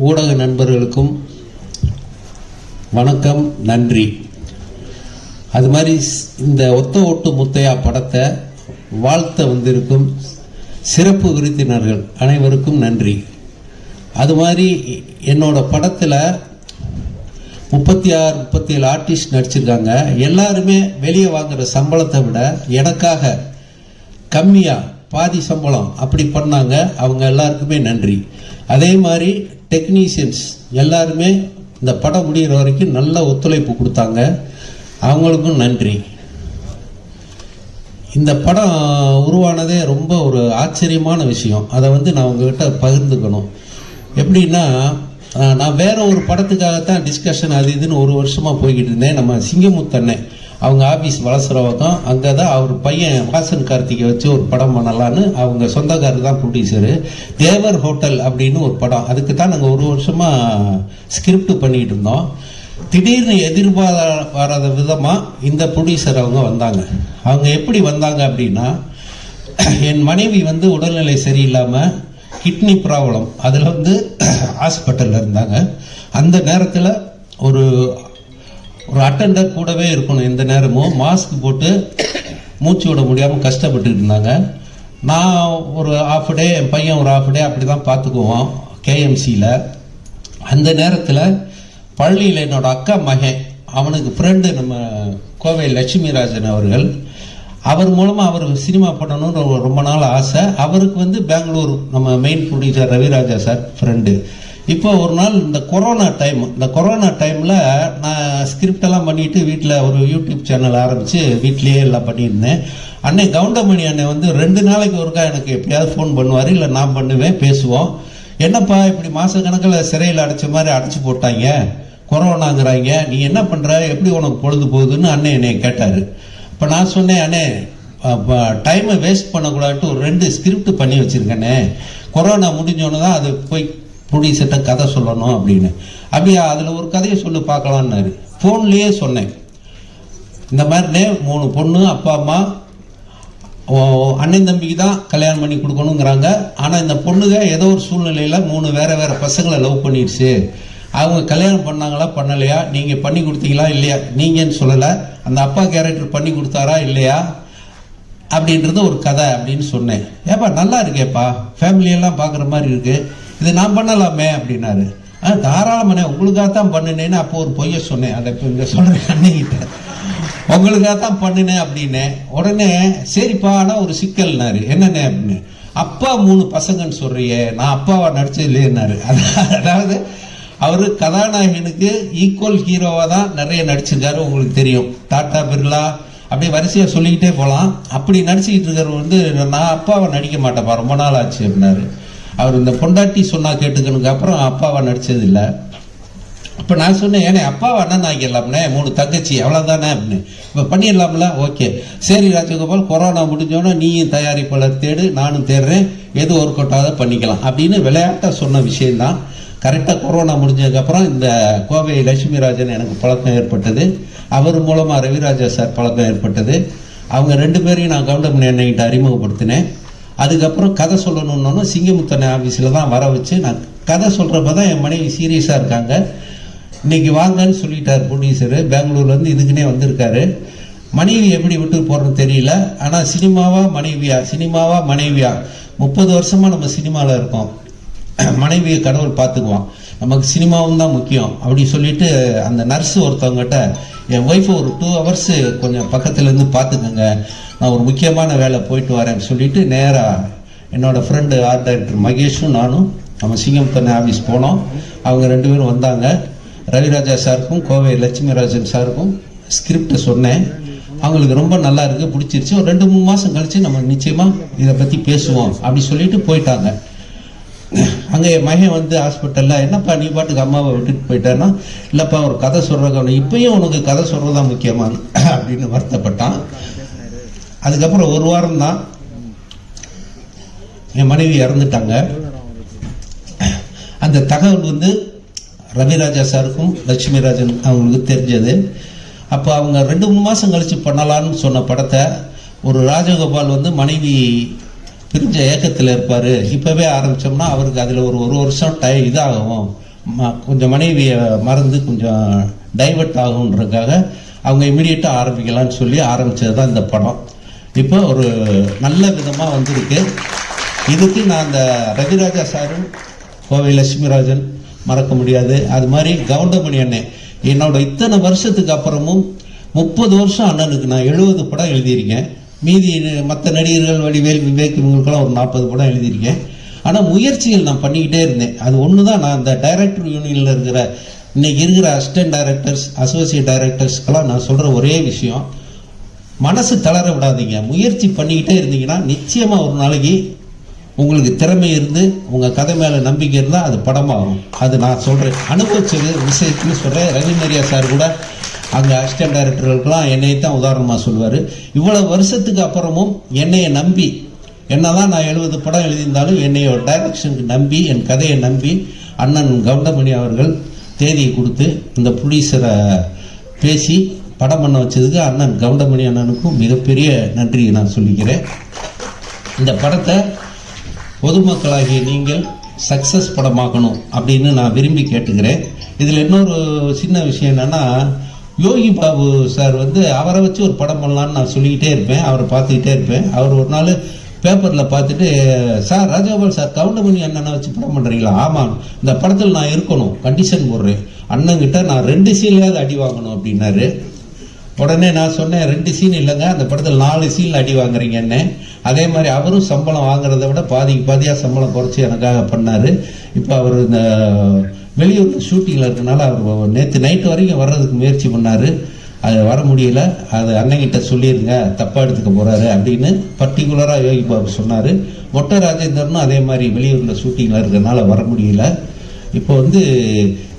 ஊடக நண்பர்களுக்கும் வணக்கம், நன்றி. அது மாதிரி இந்த ஒத்த ஓட்டு முத்தையா படத்தை வாழ்த்த வந்திருக்கும் சிறப்பு விருந்தினர்கள் அனைவருக்கும் நன்றி. அது மாதிரி என்னோட படத்தில் 36-37 ஆர்டிஸ்ட் நடிச்சிருக்காங்க. எல்லாருமே வெளியே வாங்குற சம்பளத்தை விட எனக்காக கம்மியாக பாதி சம்பளம் அப்படி பண்ணாங்க. அவங்க எல்லாருக்குமே நன்றி. அதே மாதிரி டெக்னீஷியன்ஸ் எல்லாருமே இந்த படம் முடிகிற வரைக்கும் நல்ல ஒத்துழைப்பு கொடுத்தாங்க. அவங்களுக்கும் நன்றி. இந்த படம் உருவானதே ரொம்ப ஒரு ஆச்சரியமான விஷயம். அதை நான் உங்ககிட்ட பகிர்ந்துக்கணும். எப்படின்னா, நான் வேற ஒரு படத்துக்காகத்தான் டிஸ்கஷன் அது இதுன்னு ஒரு வருஷமாக போய்கிட்டு இருந்தேன். நம்ம சிங்கமுத்தண்ணன் அவங்க ஆஃபீஸ் வளசுறவக்கம் அங்கே தான் அவர் பையன் வாசன் கார்த்திகை வச்சு ஒரு படம் பண்ணலான்னு அவங்க சொந்தக்காரர் தான் ப்ரொடியூசரு. தேவர் ஹோட்டல் அப்படின்னு ஒரு படம், அதுக்கு தான் நாங்கள் ஒரு வருஷமாக ஸ்கிரிப்ட் பண்ணிகிட்டு இருந்தோம். திடீர்னு எதிர்பாராத விதமாக இந்த ப்ரொடியூசர் அவங்க வந்தாங்க. அவங்க எப்படி வந்தாங்க அப்படின்னா, என் மனைவி உடல்நிலை சரியில்லாமல் கிட்னி ப்ராப்ளம், அதில் ஹாஸ்பிட்டலில் இருந்தாங்க. அந்த நேரத்தில் ஒரு அட்டெண்டர் கூடவே இருக்கணும். எந்த நேரமும் மாஸ்க் போட்டு மூச்சு விட முடியாமல் கஷ்டப்பட்டு இருந்தாங்க. நான் ஒரு ஹாஃப் டே, என் பையன் ஒரு ஹாஃப் டே அப்படி தான் பார்த்துக்குவோம் கேஎம்சியில். அந்த நேரத்தில் பள்ளியில் என்னோட அக்கா மகன், அவனுக்கு ஃப்ரெண்டு நம்ம கோவை லட்சுமிராஜன் அவர்கள், அவர் மூலமாக அவர் சினிமா பண்ணணும்னு ரொம்ப நாள் ஆசை. அவருக்கு பெங்களூர் நம்ம main producer Raviraja sir friend. இப்போ ஒரு நாள் இந்த கொரோனா டைமில் நான் ஸ்கிரிப்டெல்லாம் பண்ணிவிட்டு வீட்டில் ஒரு யூடியூப் சேனல் ஆரம்பித்து வீட்லேயே எல்லாம் பண்ணியிருந்தேன். அன்னை கவுண்டமணி அண்ணன் 2 நாளைக்கு ஒருக்கா எனக்கு எப்படியாவது ஃபோன் பண்ணுவார், இல்லை நான் பண்ணுவேன், பேசுவோம். என்னப்பா இப்படி மாதக்கணக்கில் சிறையில் அடைச்ச மாதிரி அடைச்சி போட்டாங்க, கொரோனாங்கிறாங்க, நீ என்ன பண்ணுற, எப்படி உனக்கு பொழுது போகுதுன்னு அண்ணன் என்னை கேட்டார். இப்போ நான் சொன்னேன், அண்ணே டைமை வேஸ்ட் பண்ணக்கூடாதுன்ட்டு ஒரு 2 ஸ்கிரிப்ட் பண்ணி வச்சுருக்கேனே, கொரோனா முடிஞ்சோன்னு தான் அது போய் ப்ரொடியூசர்கிட்ட கதை சொல்லணும் அப்படின்னு. அப்படியா, அதில் ஒரு கதையை சொல்லி பார்க்கலான்னாரு. ஃபோன்லேயே சொன்னேன், இந்த மாதிரினே 3 பொண்ணு, அப்பா அம்மா, அண்ணன் தம்பிக்கு தான் கல்யாணம் பண்ணி கொடுக்கணுங்கிறாங்க. ஆனால் இந்த பொண்ணுங்க ஏதோ ஒரு சூழ்நிலையில் 3 வேறு பசங்களை லவ் பண்ணிடுச்சு. அவங்க கல்யாணம் பண்ணாங்களா பண்ணலையா, நீங்கள் பண்ணி கொடுத்தீங்களா இல்லையா, நீங்கன்னு சொல்லலை, அந்த அப்பா கேரக்டர் பண்ணி கொடுத்தாரா இல்லையா அப்படின்றது ஒரு கதை அப்படின்னு சொன்னேன். ஏப்பா நல்லா இருக்கேப்பா, ஃபேமிலியெல்லாம் பார்க்குற மாதிரி இருக்கு, இது நான் பண்ணலாமே அப்படின்னாரு. தாராளமானே, உங்களுக்காகத்தான் பண்ணினேன்னு அப்போ ஒரு பொய்ய சொன்னேன். அதை இப்போ இங்கே சொல்கிறேன் அன்னைக்கிட்ட, உங்களுக்காகத்தான் பண்ணினேன் அப்படின்னேன். உடனே சரிப்பா, ஆனால் ஒரு சிக்கல்னாரு. என்னென்ன அப்படின்னு, அப்பா 3 பசங்கன்னு சொல்றியே, நான் அப்பாவா நடிச்சது இல்லைன்னாரு. அதாவது அவரு கதாநாயகனுக்கு ஈக்குவல் ஹீரோவாக தான் நிறைய நடிச்சிருக்காரு. உங்களுக்கு தெரியும், டாடா பிர்லா அப்படியே வரிசையாக சொல்லிக்கிட்டே போகலாம். அப்படி நடிச்சுக்கிட்டு இருக்கிறவர் நான் அப்பாவை நடிக்க மாட்டேப்பா, ரொம்ப நாள் ஆச்சு அப்படின்னாரு. அவர் இந்த பொண்டாட்டி சொன்னால் கேட்டுக்கணுக்கு அப்புறம் அப்பாவை நடித்தது இல்லை. அப்போ நான் சொன்னேன், ஏன்னா அப்பாவை அண்ணன் ஆக்கிடலாம்னே, 3 தங்கச்சி அவ்வளோதானே அப்படின்னு, இப்போ பண்ணிடலாம்ல. ஓகே சரி ராஜகோபால், கொரோனா முடிஞ்சோன்னா நீயும் தயாரிப்பாளர் தேடு, நானும் தேடுறேன், எது ஒர்க் அவுட் ஆகாத பண்ணிக்கலாம் அப்படின்னு விளையாட்டாக சொன்ன விஷயந்தான். கரெக்டாக கொரோனா முடிஞ்சதுக்கப்புறம் இந்த கோவை லட்சுமிராஜன் எனக்கு பழக்கம் ஏற்பட்டது. அவர் மூலமாக ரவிராஜா சார் பழக்கம் ஏற்பட்டது. அவங்க 2 பேரையும் நான் கவுண்டமணி அண்ணன்கிட்ட அறிமுகப்படுத்தினேன். அதுக்கப்புறம் கதை சொல்லணுன்னொன்னு சிங்கமுத்தண்ணை ஆஃபீஸில் தான் வர வச்சு நான் கதை சொல்கிறப்ப தான் என் மனைவி சீரியஸாக இருக்காங்க. இன்றைக்கி வாங்கன்னு சொல்லிட்டார் ப்ரொடியூசரு, பெங்களூர்லேருந்து இதுக்குன்னே வந்திருக்காரு. மனைவி எப்படி விட்டு போகிறன்னு தெரியல. ஆனால் சினிமாவா மனைவியா 30 வருஷமாக நம்ம சினிமாவில் இருக்கோம். மனைவியை கடவுள் பார்த்துக்குவான், நமக்கு சினிமாவும் தான் முக்கியம் அப்படி சொல்லிட்டு அந்த நர்ஸு ஒருத்தவங்ககிட்ட, என் ஒய்ஃபை ஒரு 2 ஹவர்ஸ் கொஞ்சம் பக்கத்துலேருந்து பார்த்துக்கோங்க, நான் ஒரு முக்கியமான வேலை போயிட்டு வரேன்னு சொல்லிட்டு நேராக என்னோட ஃப்ரெண்டு ஆர்ட் டைரக்டர் மகேஷும் நானும் நம்ம சிங்கமுத்தண்ணை ஆஃபீஸ் போனோம். அவங்க 2 பேரும் வந்தாங்க. ரவிராஜா சாருக்கும் கோவை லட்சுமிராஜன் சாருக்கும் ஸ்கிரிப்டை சொன்னேன். அவங்களுக்கு ரொம்ப நல்லா இருக்குது, பிடிச்சிருச்சு. ஒரு 2-3 மாதம் கழித்து நம்ம நிச்சயமாக இதை பற்றி பேசுவோம் அப்படி சொல்லிட்டு போயிட்டாங்க. அங்கே என் மகன் ஹாஸ்பிட்டலில், என்னப்பா நீ பாட்டுக்கு அம்மாவை விட்டுட்டு போயிட்டேன்னா, இல்லைப்பா ஒரு கதை சொல்கிறவங்க, இப்பயும் உனக்கு கதை சொல்கிறதா முக்கியமா அப்படின்னு வருத்தப்பட்டான். அதுக்கப்புறம் 1 வாரம் தான் என் மனைவி இறந்துட்டாங்க. அந்த தகவல் ரவிராஜா சாருக்கும் லட்சுமிராஜன் அவங்களுக்கு தெரிஞ்சது. அப்போ அவங்க 2-3 மாதம் கழித்து பண்ணலான்னு சொன்ன படத்தை ஒரு ராஜகோபால் மனைவி பிரிஞ்ச ஏக்கத்தில் இருப்பார், இப்போவே ஆரம்பித்தோம்னா அவருக்கு அதில் ஒரு வருஷம் இதாகும், கொஞ்சம் மனைவியை மறந்து கொஞ்சம் டைவர்ட் ஆகுன்றதுக்காக அவங்க இமீடியட்டாக ஆரம்பிக்கலான்னு சொல்லி ஆரம்பித்தது தான் இந்த படம். இப்போ ஒரு நல்ல விதமாக வந்திருக்கு. இதுக்கு நான் அந்த ரவிராஜா சாரும் கோவை லட்சுமிராஜன் மறக்க முடியாது. அது மாதிரி கவுண்டமணி அண்ணன் என்னோட இத்தனை வருஷத்துக்கு அப்புறமும் 30 வருஷம் அண்ணனுக்கு நான் 70 படம் எழுதியிருக்கேன். மீதி மற்ற நடிகர்கள் வடிவேல் விவேக் இவங்களுக்கெல்லாம் ஒரு 40 படம் எழுதியிருக்கேன். ஆனால் முயற்சிகள் நான் பண்ணிக்கிட்டே இருந்தேன். அது ஒன்று தான். நான் அந்த டைரக்டர் யூனியனில் இருக்கிற இன்னைக்கு இருக்கிற அசிஸ்டன்ட் டைரக்டர்ஸ் அசோசியேட் டைரக்டர்ஸ்க்கெல்லாம் நான் சொல்கிற ஒரே விஷயம், மனசு தளர விடாதீங்க. முயற்சி பண்ணிக்கிட்டே இருந்தீங்கன்னா நிச்சயமாக ஒரு நாளைக்கு உங்களுக்கு திறமை இருந்து உங்கள் கதை மேலே நம்பிக்கை இருந்தால் அது படமாகும். அது நான் சொல்கிறேன், அனுபவிச்சது விஷயத்துன்னு சொல்கிறேன். ரவி மரியா சார் கூட அங்கே அசிஸ்டன்ட் டைரக்டர்களுக்கெல்லாம் என்னையை தான் உதாரணமாக சொல்லுவார். இவ்வளோ வருஷத்துக்கு அப்புறமும் என்னையை நம்பி, என்னதான் நான் 70 படம் எழுதியிருந்தாலும் என்னையோட டைரக்ஷனுக்கு நம்பி, என் கதையை நம்பி அண்ணன் கவுண்டமணி அவர்கள் தேதியை கொடுத்து இந்த ப்ரொடியூசரை பேசி படம் பண்ண வச்சதுக்கு அண்ணன் கவுண்டமணி அண்ணனுக்கும் மிகப்பெரிய நன்றி நான் சொல்லிக்கிறேன். இந்த படத்தை பொதுமக்களாகிய நீங்கள் சக்ஸஸ் படமாக்கணும் அப்படின்னு நான் விரும்பி கேட்டுக்கிறேன். இதில் இன்னொரு சின்ன விஷயம் என்னென்னா, யோகி பாபு சார் அவரை வச்சு ஒரு படம் பண்ணலான்னு நான் சொல்லிக்கிட்டே இருப்பேன், அவரை பார்த்துக்கிட்டே இருப்பேன். அவர் ஒரு நாள் பேப்பரில் பார்த்துட்டு, சார் ராஜகோபால் சார் கவுண்டமணி அண்ணனை வச்சு படம் பண்ணுறீங்களா? ஆமாம், இந்த படத்தில் நான் இருக்கணும், கண்டிஷன் போடுறேன், அண்ணங்கிட்ட நான் 2 சீன்லையாவது அடி வாங்கணும் அப்படின்னாரு. உடனே நான் சொன்னேன், 2 சீன் இல்லைங்க, அந்த படத்தில் 4 சீனில் அடி வாங்குறீங்க என்ன. அதே மாதிரி அவரும் சம்பளம் வாங்குறத விட பாதியாக சம்பளம் குறைச்சி எனக்காக பண்ணார். இப்போ அவர் இந்த வெளியூர் ஷூட்டிங்கில் இருக்கனால அவர் நேற்று நைட்டு வரைக்கும் வர்றதுக்கு முயற்சி பண்ணார். அது வர முடியல. அது அண்ணங்கிட்ட சொல்லிடுங்க, தப்பாக எடுத்துக்க போகிறாரு அப்படின்னு பர்டிகுலராக யோகி பாபு சொன்னார். மொட்டை ராஜேந்திரனும் அதே மாதிரி வெளியூரில் ஷூட்டிங்கில் இருக்கிறதுனால வர முடியல. இப்போ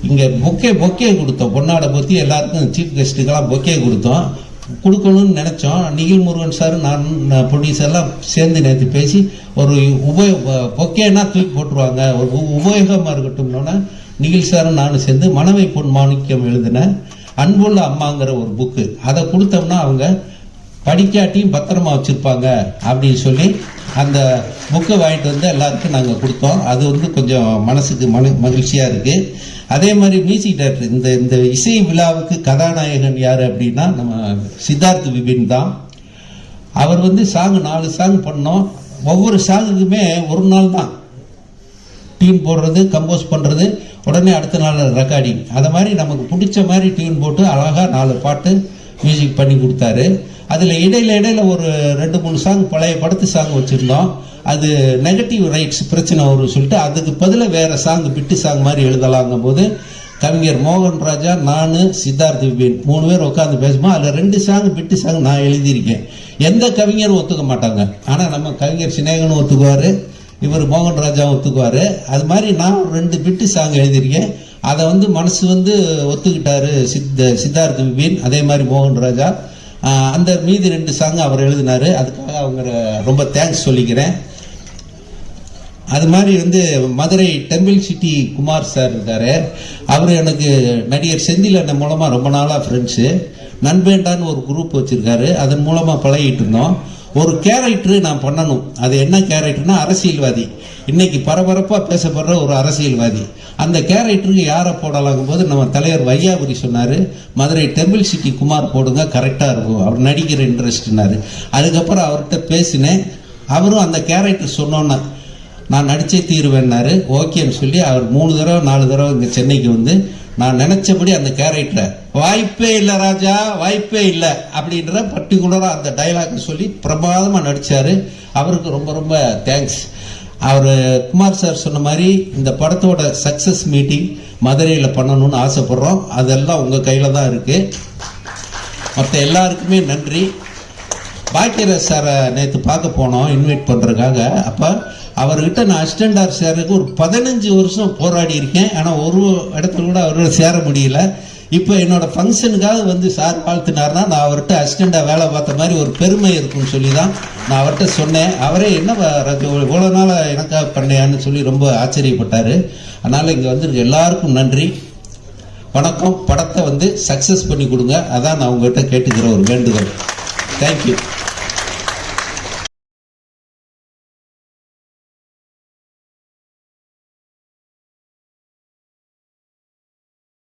இங்கே பொக்கே கொடுத்தோம், பொன்னாடை பற்றி எல்லாருக்கும் சீஃப் கெஸ்ட்டுக்கெல்லாம் பொக்கே கொடுக்கணும்னு நினச்சோம். நிகில் முருகன் சார் நான் ப்ரொடியூசர்லாம் சேர்ந்து நேற்று பேசி ஒரு பொக்கேன்னா தூக்கி போட்டுருவாங்க, ஒரு உபயோகமாக இருக்கட்டும்னோன்னா நிகில் சாரும் நானும் சேர்ந்து மனவை பொன் மாணிக்கம் எழுதின அன்புள்ள அம்மாங்கிற ஒரு புக்கு, அதை கொடுத்தோம்னா அவங்க படிக்காட்டியும் பத்திரமா வச்சுருப்பாங்க அப்படின்னு சொல்லி அந்த புக்கை வாங்கிட்டு எல்லாருக்கும் நாங்கள் கொடுத்தோம். அது கொஞ்சம் மனசுக்கு மகிழ்ச்சியாக இருக்குது. அதே மாதிரி மியூசிக் டைரக்டர் இந்த இசை விழாவுக்கு கதாநாயகன் யார் அப்படின்னா நம்ம சித்தார்த் விபின் தான். அவர் 4 சாங் பண்ணோம். ஒவ்வொரு சாங்குக்குமே ஒரு நாள் தான் டியூன் போடுறது, கம்போஸ் பண்ணுறது, உடனே அடுத்த நாள் ரெக்கார்டிங். அதை மாதிரி நமக்கு பிடிச்ச மாதிரி டியூன் போட்டு அழகாக 4 பாட்டு மியூசிக் பண்ணி கொடுத்தாரு. அதில் இடையில ஒரு 2-3 சாங் பழைய படத்து சாங் வச்சுருந்தோம். அது நெகட்டிவ் ரைட்ஸ் பிரச்சனை வரும் சொல்லிட்டு அதுக்கு பதிலாக வேறு சாங் பிட்டு சாங் மாதிரி எழுதலாங்கும் போது கவிஞர் மோகன் ராஜா, நான், சித்தார்த் விபின் 3 பேர் உட்காந்து பேசுவோம். அதில் 2 சாங் பிட்டு சாங் நான் எழுதியிருக்கேன். எந்த கவிஞரும் ஒத்துக்க மாட்டாங்க, ஆனால் நம்ம கவிஞர் சினேகனும் ஒத்துக்குவார், இவர் மோகன் ராஜாவும் ஒத்துக்குவார். அது மாதிரி நான் 2 பிட்டு சாங் எழுதியிருக்கேன். அதை மனசு ஒத்துக்கிட்டாரு சித்தார்த் விபின், அதே மாதிரி மோகன் ராஜா. அந்த மீதி 2 சாங் அவர் எழுதினார். அதுக்காக அவங்க ரொம்ப தேங்க்ஸ் சொல்லிக்கிறேன். அது மாதிரி Madurai temple city Kumar sir இருக்காரு. அவர் எனக்கு நடிகர் செந்தில் அண்ணன் மூலமாக ரொம்ப நாளாக ஃப்ரெண்ட்ஸு. நண்பேண்டான்னு ஒரு குரூப் வச்சுருக்காரு, அதன் மூலமாக பழகிட்டு இருந்தோம். ஒரு கேரக்டரு நான் பண்ணணும். அது என்ன கேரக்டர்னா அரசியல்வாதி, இன்னைக்கு பரபரப்பாக பேசப்படுற ஒரு அரசியல்வாதி. அந்த கேரக்டருக்கு யாரை போடலாங்கும் போது நம்ம தலைவர் வையாபுரி சொன்னார், மதுரை டெம்பிள் சிட்டி குமார் போடுங்க, கரெக்டாக இருக்கும், அவர் நடிக்கிற இன்ட்ரெஸ்ட்னாரு. அதுக்கப்புறம் அவர்கிட்ட பேசினேன். அவரும் அந்த கேரக்டர் சொன்னோன்னே நான் நடிச்சே தீருவேன்னாரு. ஓகேன்னு சொல்லி அவர் 3 தடவை 4 தடவை இங்கே சென்னைக்கு நான் நினைச்சபடி அந்த கேரக்டரை வாய்ப்பே இல்லை ராஜா, வாய்ப்பே இல்லை அப்படின்ற பர்டிகுலராக அந்த டைலாக் சொல்லி பிரமாதமாக நடித்தார். அவருக்கு ரொம்ப ரொம்ப தேங்க்ஸ். அவர் குமார் சார் சொன்ன மாதிரி இந்த படத்தோட சக்ஸஸ் மீட்டிங் மதுரையில் பண்ணணும்னு ஆசைப்படுறோம். அதெல்லாம் உங்கள் கையில் தான் இருக்குது. மற்ற எல்லாருக்குமே நன்றி. பாக்கியராஜ் சாரை நேற்று பார்க்க போனோம் இன்வைட் பண்ணுறதுக்காக. அப்போ அவர்கிட்ட நான் அசிஸ்டண்டாக சேருக்கு ஒரு 15 வருஷம் போராடி இருக்கேன். ஆனால் ஒரு இடத்துல கூட அவரோட சேர முடியல. இப்போ என்னோட ஃபங்க்ஷனுக்காக சார் வாழ்த்தினார்னா நான் அவர்கிட்ட அசிஸ்டண்டாக வேலை பார்த்த மாதிரி ஒரு பெருமை இருக்குன்னு சொல்லி தான் நான் அவர்கிட்ட சொன்னேன். அவரே என்ன இவ்வளோ நாள் எனக்காக பண்ணையான்னு சொல்லி ரொம்ப ஆச்சரியப்பட்டார். அதனால் இங்கே வந்துருக்கு எல்லாருக்கும் நன்றி, வணக்கம். படத்தை சக்ஸஸ் பண்ணி கொடுங்க, அதான் நான் உங்கள்கிட்ட கேட்டுக்கிற ஒரு வேண்டுகோள். தேங்க்யூ.